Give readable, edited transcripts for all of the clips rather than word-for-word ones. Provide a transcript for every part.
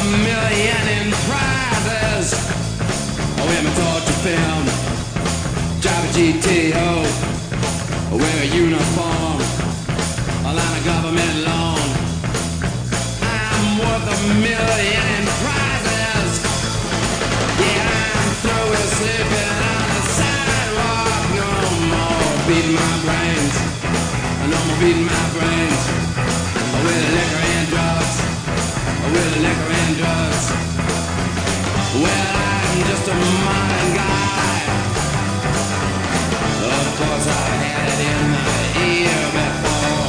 million in prizes. Wear my torture film, drive a GTO, wear a uniform, a line of government loan. I'm worth a million in prizes. Yeah, I'm through with sleeping on the sidewalk. No more beating my brains, no more beating my brains with liquor and drugs, with liquor and drugs. Well, I'm just a modern guy. Of course, I had it in my ear before,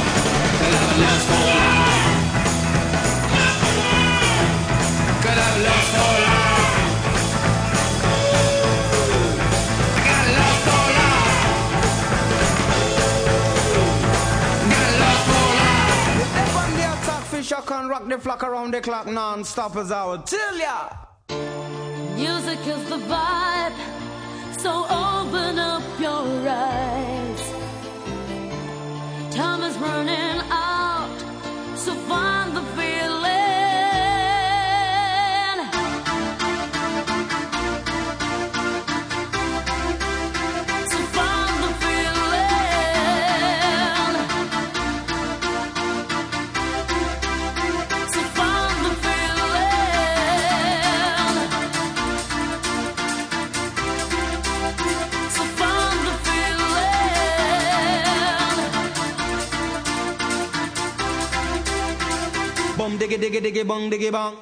'cause I've lost for life. 'Cause I've lost for life. I got lost for life. Got lost for life. If I'm the attack fish, I can rock the flock around the clock non-stop as I would tell ya. Music is the vibe, so open up your eyes. Time is running out, so find the feeling. So find the feeling. So find the feeling. So find the feeling. Bum diggy diggy diggy bong diggy bong.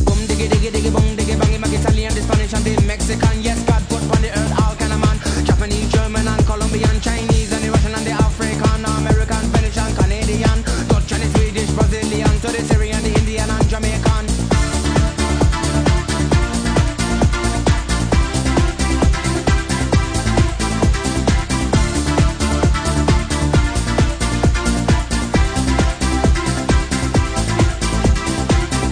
Bum diggy diggy diggy bong diggy bang. Him a Italian, the Spanish and the Mexican. Yes, God put on the earth all kind of man. Japanese, German and Colombian, Chinese and the Russian and the African, American, Venetian, Canadian, Dutch and the Swedish, Brazilian, to the Syrian, the Indian and Jamaican.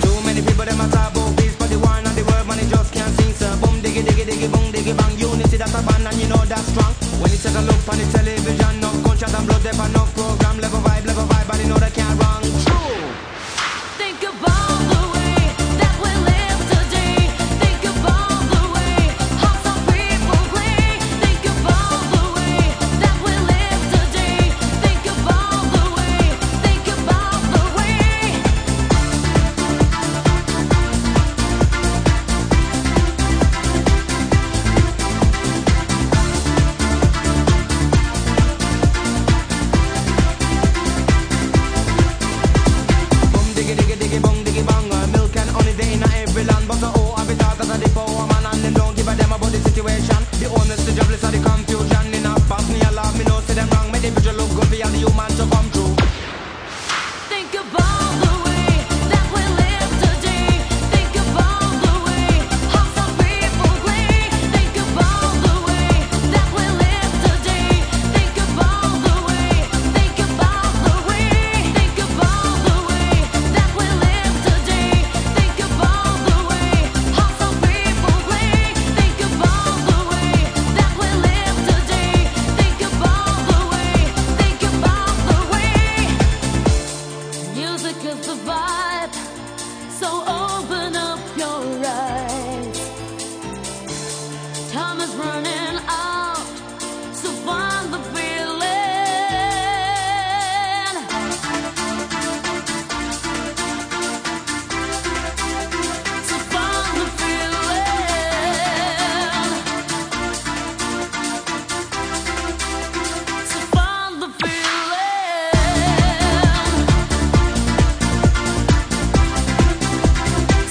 Too many people them a talk about peace, but the war and the world man they just can't sing. So boom diggy diggy diggy boom diggy bang. Unity that's a band and you know that's strong. When you take a look on the television, no gunshot and blood, there no program, level vibe, but you know they can't wrong. True. Think about the way that we live today. Think about the way how some people play. Think about the way that we live today. Think about the way. Think about the way. Bum diggy diggy diggy bong diggy bang. Milk and honey they in every land, but the oh have it all 'cause of the power man and them don't give a damn about the situation. The honest, the jobless, and the confusion. In a pass me a laugh, me know say them wrong. Make the visual look good for all the human to come true. Think about the way that we live today. Think about the way how some people play. Think about the way that we live today. Think about the way. Think about the way. Think about the way that we live today. Think about the way how some people play. Think about the way that we live today. Think about the way. Think about the way. Music is the vibe, so open up your eyes. Time is running out, so find the feeling. So find the feeling. So find the feeling.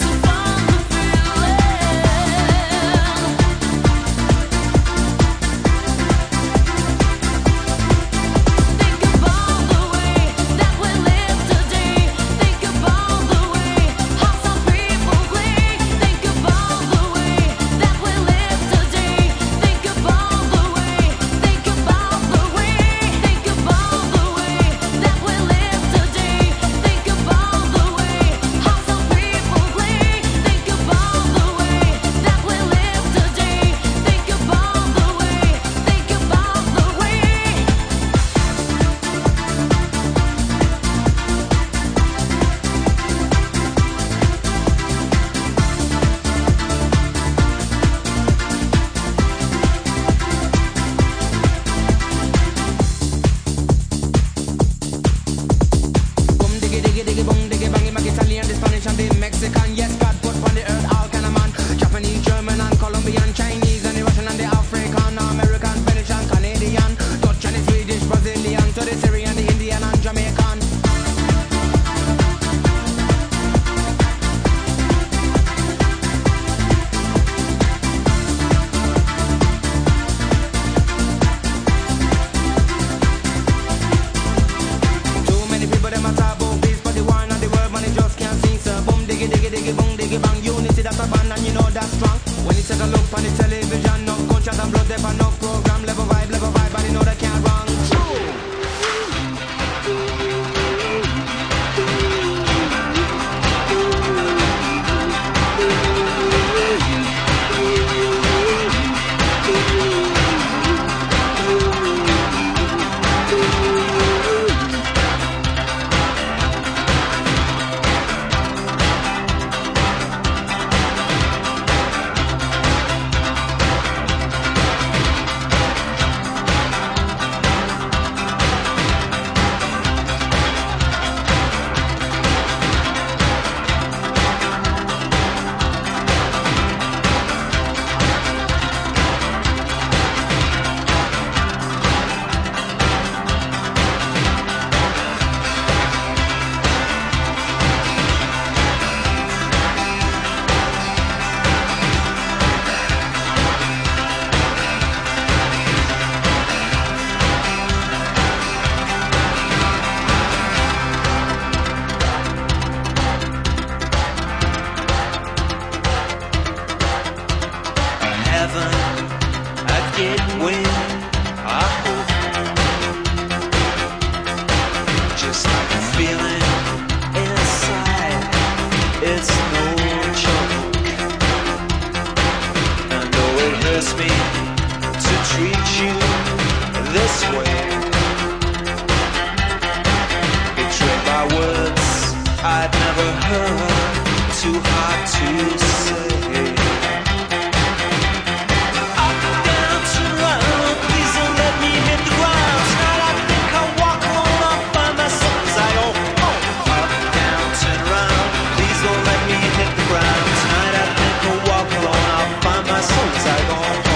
So find the feeling. I'd never heard, too hard to say. Up, down, turn around, please don't let me hit the ground. Tonight I think I'll walk alone, I'll find myself as I go. Up, down, turn around, please don't let me hit the ground. Tonight I think I'll walk alone, I'll find myself as I go home.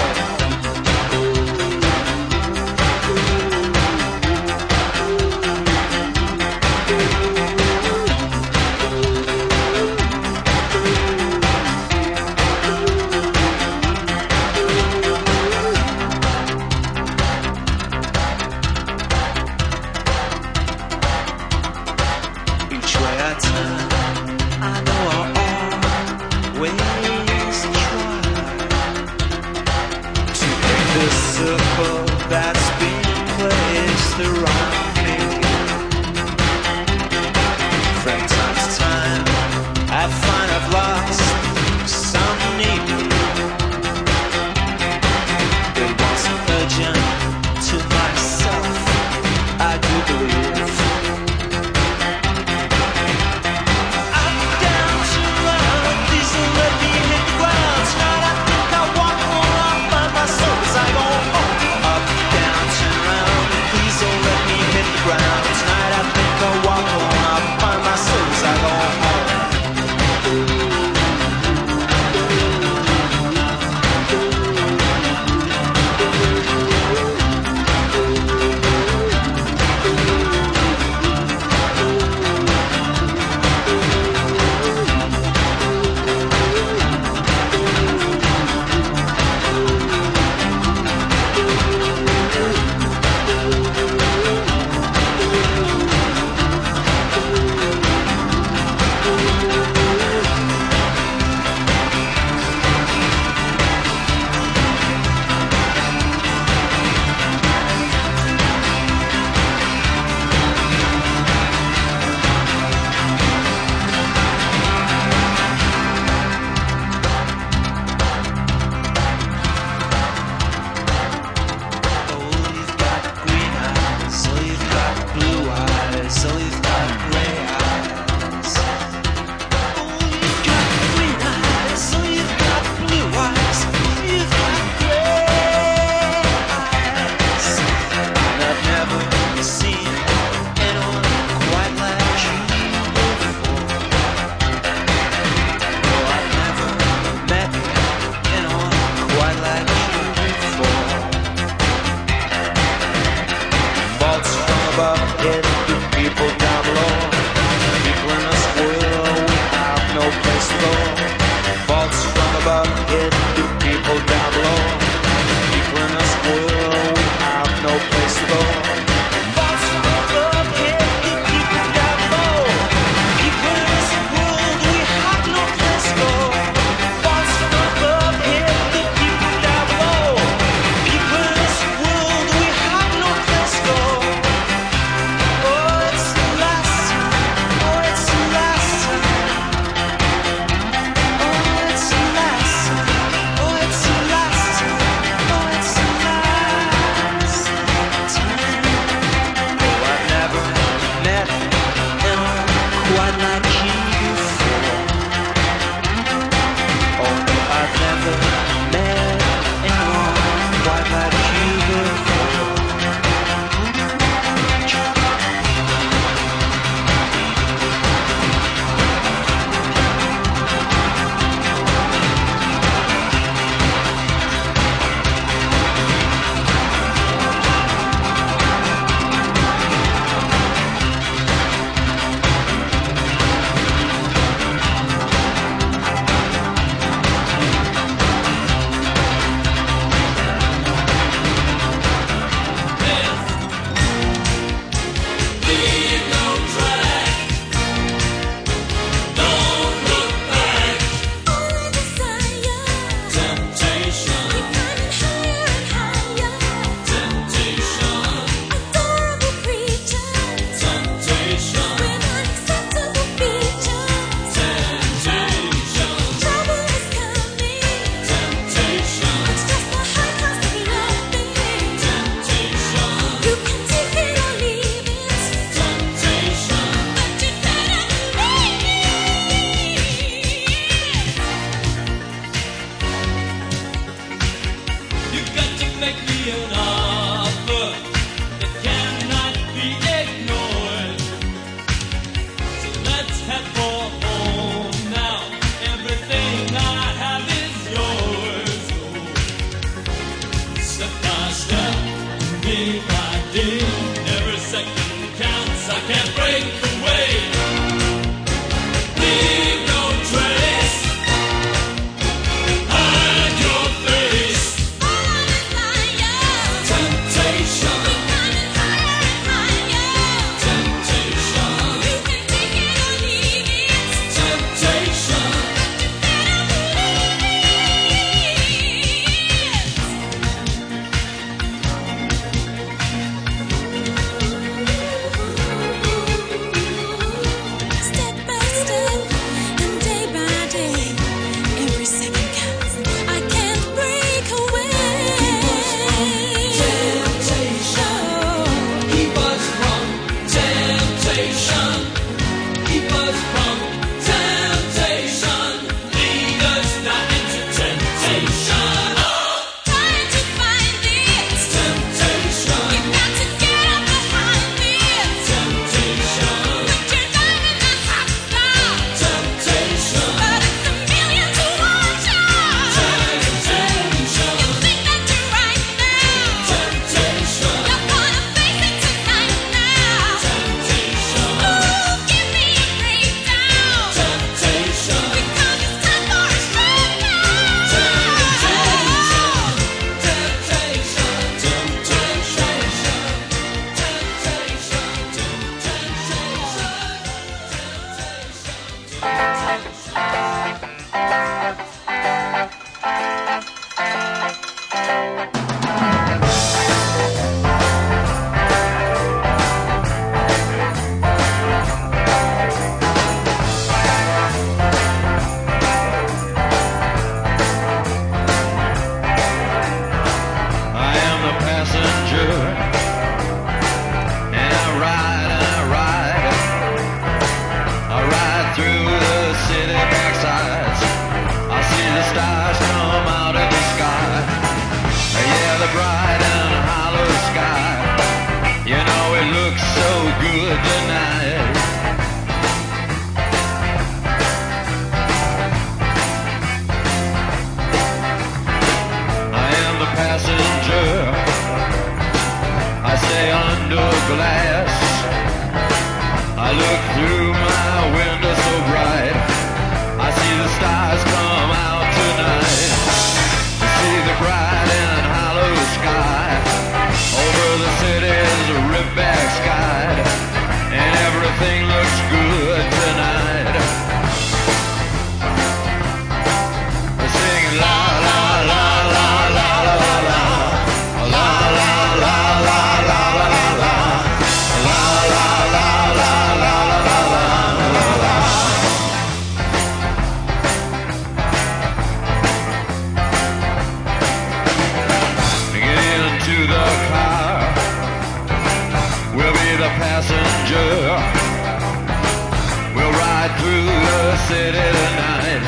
through the city tonight.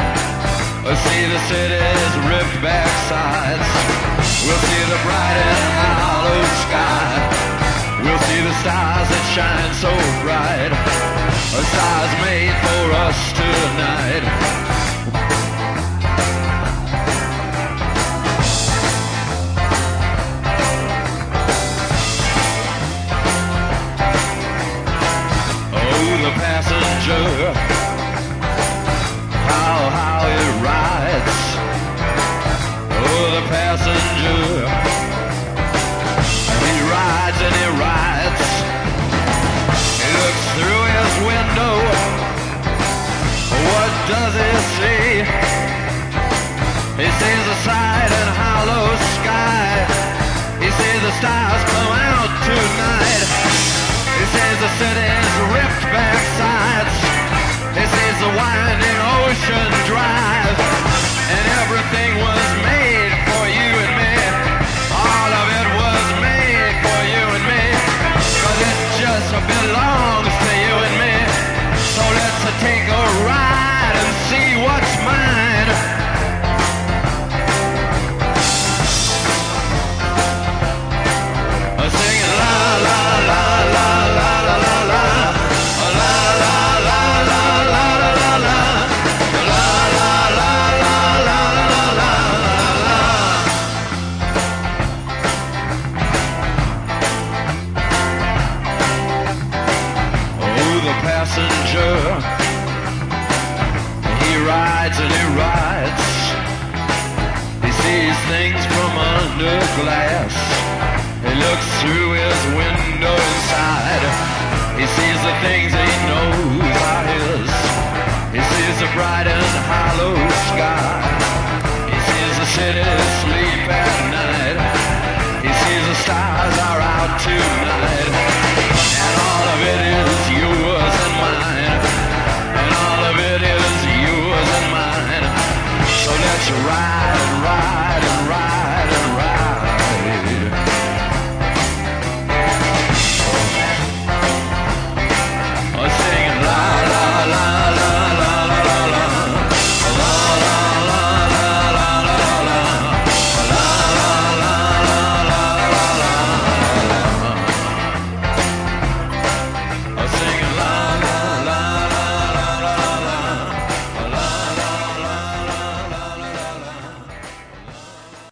We'll see the city's ripped back sides. We'll see the bright and hollow sky. We'll see the stars that shine so bright. Stars made for us tonight. The passenger, how it rides. Oh, the passenger, he rides and he rides. He looks through his window. What does he see? He sees the side and hollow sky. He sees the stars come out tonight. He sees the city's ripped back sides. He sees the winding ocean drive. And everything was made for you and me. All of it was made for you and me. 'Cause it just belongs to you and me. So let's take a ride and see what's mine. Singing la la la la la la la la la la la la la la la la. Passenger, he rides and he rides. He sees things from under glass. He looks through his window inside. He sees the things he knows